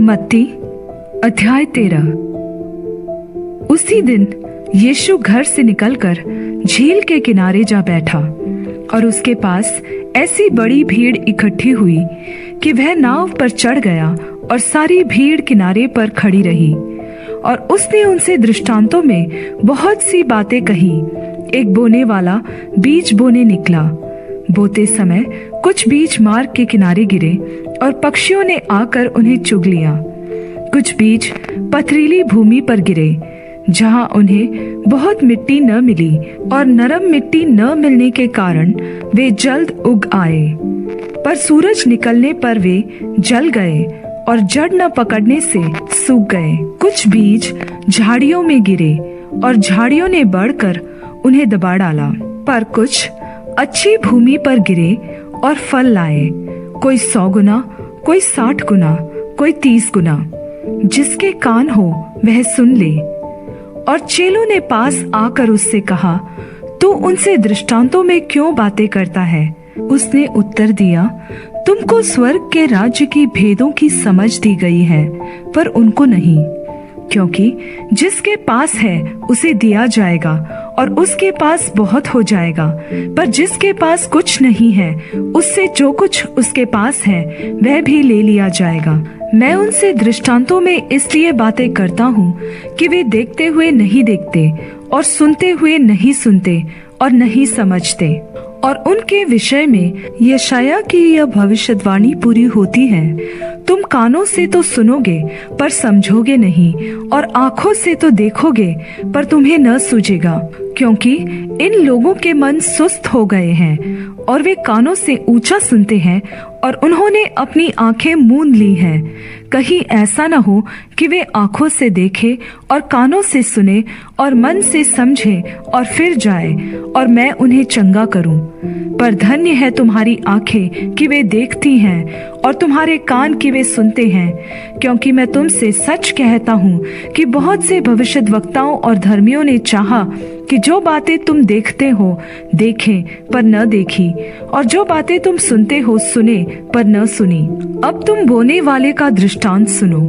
मत्ती अध्याय 13। उसी दिन यीशु घर से निकलकर झील के किनारे जा बैठा और उसके पास ऐसी बड़ी भीड़ इकट्ठी हुई कि वह नाव पर चढ़ गया और सारी भीड़ किनारे पर खड़ी रही। और उसने उनसे दृष्टांतों में बहुत सी बातें कही। एक बोने वाला बीज बोने निकला। बोते समय कुछ बीज मार्ग के किनारे गिरे और पक्षियों ने आकर उन्हें चुग लिया। कुछ बीज पथरीली भूमि पर गिरे, जहां उन्हें बहुत मिट्टी न मिली और नरम मिट्टी न मिलने के कारण वे जल्द उग आए। पर सूरज निकलने पर वे जल गए और जड़ न पकड़ने से सूख गए। कुछ बीज झाड़ियों में गिरे और झाड़ियों ने बढ़कर उन्हें दबा डाला। पर कुछ अच्छी भूमि पर गिरे और फल लाए, कोई 100 गुना, कोई 60 गुना, कोई 30 गुना। जिसके कान हो वह सुन ले। और चेलों ने पास आकर उससे कहा, तू उनसे दृष्टांतों में क्यों बातें करता है? उसने उत्तर दिया, तुमको स्वर्ग के राज्य की भेदों की समझ दी गई है, पर उनको नहीं। क्योंकि जिसके पास है उसे दिया जाएगा और उसके पास बहुत हो जाएगा, पर जिसके पास कुछ नहीं है उससे जो कुछ उसके पास है वह भी ले लिया जाएगा। मैं उनसे दृष्टांतों में इसलिए बातें करता हूँ कि वे देखते हुए नहीं देखते और सुनते हुए नहीं सुनते और नहीं समझते। और उनके विषय में यशाया की यह भविष्यवाणी पूरी होती है, तुम कानों से तो सुनोगे पर समझोगे नहीं, और आंखों से तो देखोगे पर तुम्हें न सूझेगा। क्योंकि इन लोगों के मन सुस्त हो गए हैं और वे कानों से ऊंचा सुनते हैं और उन्होंने अपनी आंखें मूंद ली हैं। कहीं ऐसा न हो कि वे आंखों से देखें और कानों से सुने और मन से समझें और फिर जाए और मैं उन्हें चंगा करूं। पर धन्य है तुम्हारी आंखें कि वे देखती हैं और तुम्हारे कान कि वे सुनते हैं। क्योंकि मैं तुमसे सच कहता हूँ कि बहुत से भविष्यद्वक्ताओं और धर्मियों ने चाहा कि जो बातें तुम देखते हो देखें पर न देखी, और जो बातें तुम सुनते हो सुने पर न सुनी। अब तुम बोने वाले का दृष्टांत सुनो।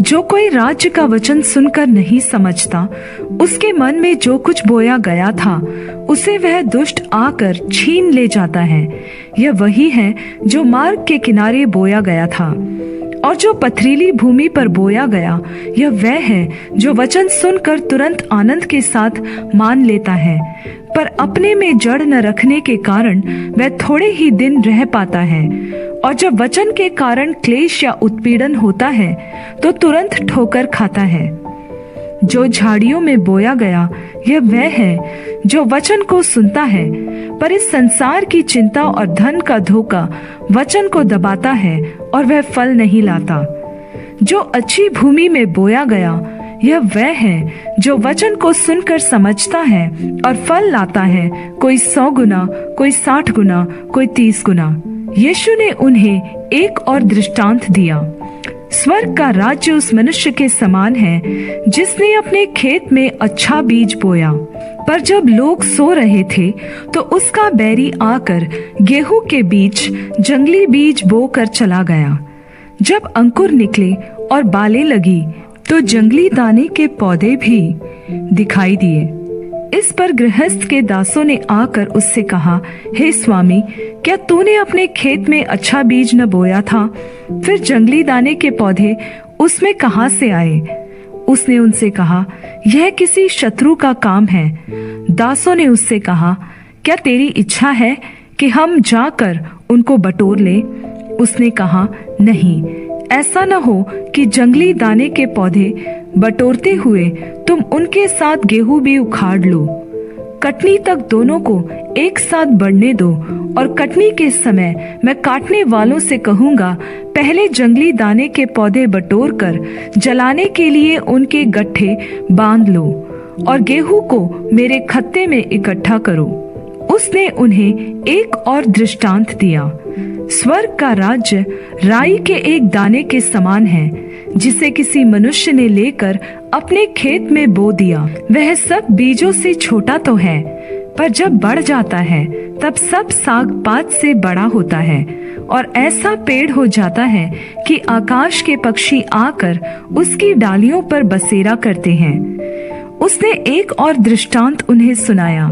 जो कोई राज्य का वचन सुनकर नहीं समझता, उसके मन में जो कुछ बोया गया था उसे वह दुष्ट आकर छीन ले जाता है। यह वही है जो मार्ग के किनारे बोया गया था। और जो पथरीली भूमि पर बोया गया, यह वह है जो वचन सुनकर तुरंत आनंद के साथ मान लेता है, पर अपने में जड़ न रखने के कारण वह थोड़े ही दिन रह पाता है। और जब वचन के कारण क्लेश या उत्पीड़न होता है तो तुरंत ठोकर खाता है। जो झाड़ियों में बोया गया, यह वह है जो वचन को सुनता है, पर इस संसार की चिंता और धन का धोखा वचन को दबाता है और वह फल नहीं लाता। जो अच्छी भूमि में बोया गया, यह वह है जो वचन को सुनकर समझता है और फल लाता है, कोई 100 गुना, कोई 60 गुना, कोई 30 गुना। यीशु ने उन्हें एक और दृष्टांत दिया। स्वर्ग का राज्य उस मनुष्य के समान है जिसने अपने खेत में अच्छा बीज बोया। पर जब लोग सो रहे थे तो उसका बैरी आकर गेहूं के बीच जंगली बीज बोकर चला गया। जब अंकुर निकले और बालें लगी तो जंगली दाने के पौधे भी दिखाई दिए। इस पर गृहस्थ के दासों ने आकर उससे कहा, हे स्वामी, क्या तूने अपने खेत में अच्छा बीज न बोया था? फिर जंगली दाने के पौधे उसमें कहां से आए? उसने उनसे कहा, यह किसी शत्रु का काम है। दासों ने उससे कहा, क्या तेरी इच्छा है कि हम जाकर उनको बटोर लें? उसने कहा, नहीं, ऐसा न हो कि जंगली दाने के पौधे बटोरते हुए तुम उनके साथ गेहूं भी उखाड़ लो। कटनी तक दोनों को एक साथ बढ़ने दो, और कटनी के समय मैं काटने वालों से कहूँगा, पहले जंगली दाने के पौधे बटोर कर जलाने के लिए उनके गट्ठे बांध लो, और गेहूं को मेरे खत्ते में इकट्ठा करो। उसने उन्हें एक और दृष्टांत दिया। स्वर्ग का राज्य राई के एक दाने के समान है, जिसे किसी मनुष्य ने लेकर अपने खेत में बो दिया। वह सब बीजों से छोटा तो है, पर जब बढ़ जाता है तब सब साग पात से बड़ा होता है और ऐसा पेड़ हो जाता है कि आकाश के पक्षी आकर उसकी डालियों पर बसेरा करते हैं। उसने एक और दृष्टांत उन्हें सुनाया।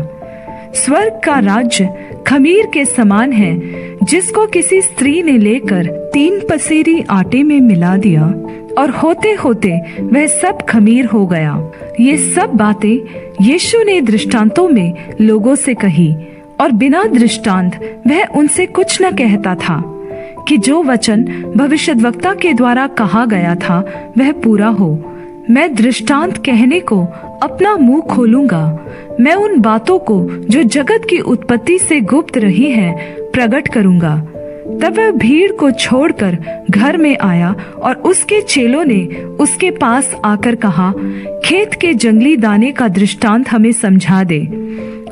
स्वर्ग का राज्य खमीर के समान है, जिसको किसी स्त्री ने लेकर 3 पसेरी आटे में मिला दिया और होते होते वह सब खमीर हो गया। ये सब बातें यीशु ने दृष्टांतों में लोगों से कही, और बिना दृष्टांत वह उनसे कुछ न कहता था, कि जो वचन भविष्यद्वक्ता के द्वारा कहा गया था वह पूरा हो। मैं दृष्टांत कहने को अपना मुंह खोलूंगा। मैं उन बातों को जो जगत की उत्पत्ति से गुप्त रही हैं प्रकट करूंगा। तब वह भीड़ को छोड़कर घर में आया और उसके चेलों ने उसके पास आकर कहा, खेत के जंगली दाने का दृष्टांत हमें समझा दे।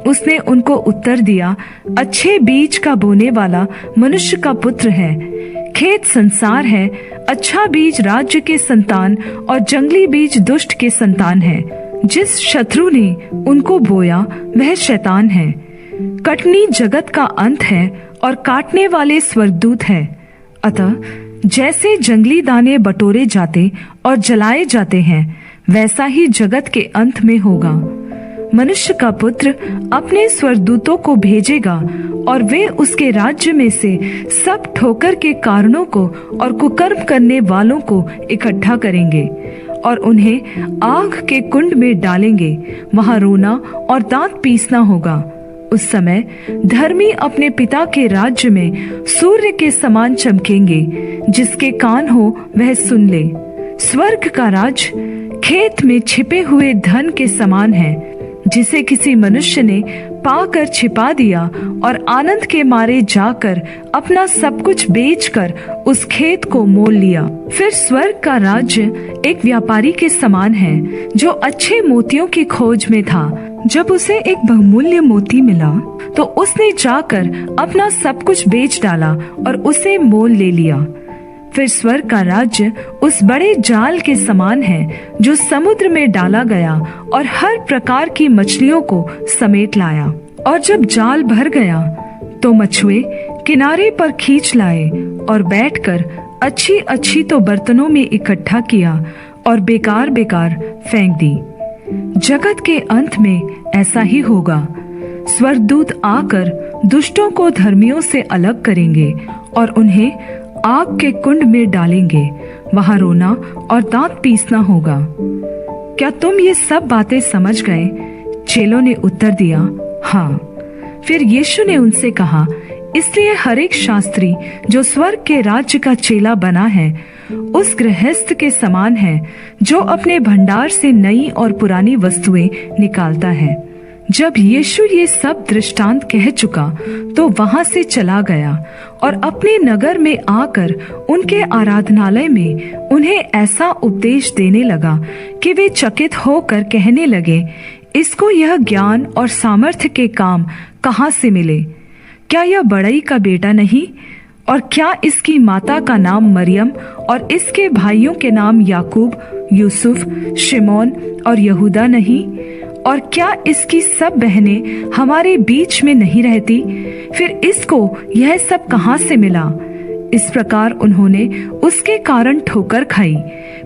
उसने उनको उत्तर दिया, अच्छे बीज का बोने वाला मनुष्य का पुत्र है। खेत संसार है, अच्छा बीज राज्य के संतान और जंगली बीज दुष्ट के संतान है। जिस शत्रु ने उनको बोया वह शैतान है। कटनी जगत का अंत है और काटने वाले स्वर्गदूत है। अतः जैसे जंगली दाने बटोरे जाते और जलाए जाते हैं, वैसा ही जगत के अंत में होगा। मनुष्य का पुत्र अपने स्वर्गदूतों को भेजेगा और वे उसके राज्य में से सब ठोकर के कारणों को और कुकर्म करने वालों को इकट्ठा करेंगे और उन्हें आग के कुंड में डालेंगे। वहां रोना और दांत पीसना होगा। उस समय धर्मी अपने पिता के राज्य में सूर्य के समान चमकेंगे। जिसके कान हो वह सुन ले। स्वर्ग का राज्य खेत में छिपे हुए धन के समान है, जिसे किसी मनुष्य ने पाकर छिपा दिया और आनंद के मारे जाकर अपना सब कुछ बेचकर उस खेत को मोल लिया। फिर स्वर्ग का राज्य एक व्यापारी के समान है, जो अच्छे मोतियों की खोज में था। जब उसे एक बहुमूल्य मोती मिला तो उसने जाकर अपना सब कुछ बेच डाला और उसे मोल ले लिया। फिर स्वर्ग का राज्य उस बड़े जाल के समान है, जो समुद्र में डाला गया और हर प्रकार की मछलियों को समेट लाया। और जब जाल भर गया तो मछुए किनारे पर खींच लाए और बैठकर अच्छी अच्छी तो बर्तनों में इकट्ठा किया और बेकार बेकार फेंक दी। जगत के अंत में ऐसा ही होगा। स्वर्गदूत आकर दुष्टों को धर्मियों से अलग करेंगे और उन्हें आग के कुंड में डालेंगे। वहां रोना और दांत पीसना होगा। क्या तुम ये सब बातें समझ गए? चेलों ने उत्तर दिया, हाँ। फिर यीशु ने उनसे कहा, इसलिए हर एक शास्त्री जो स्वर्ग के राज्य का चेला बना है, उस गृहस्थ के समान है जो अपने भंडार से नई और पुरानी वस्तुएं निकालता है। जब यीशु ये सब दृष्टांत कह चुका तो वहां से चला गया और अपने नगर में आकर उनके आराधनालय में उन्हें ऐसा उपदेश देने लगा कि वे चकित होकर कहने लगे, इसको यह ज्ञान और सामर्थ्य के काम कहाँ से मिले? क्या यह बड़ई का बेटा नहीं? और क्या इसकी माता का नाम मरियम और इसके भाइयों के नाम याकूब, यूसुफ, शिमोन और यहूदा नहीं? और क्या इसकी सब बहनें हमारे बीच में नहीं रहती? फिर इसको यह सब कहाँ से मिला? इस प्रकार उन्होंने उसके कारण ठोकर खाई।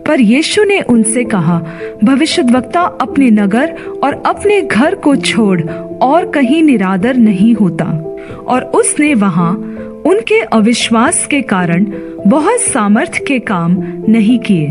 पर यीशु ने उनसे कहा, भविष्यद्वक्ता अपने नगर और अपने घर को छोड़ और कहीं निरादर नहीं होता। और उसने वहां उनके अविश्वास के कारण बहुत सामर्थ्य के काम नहीं किए।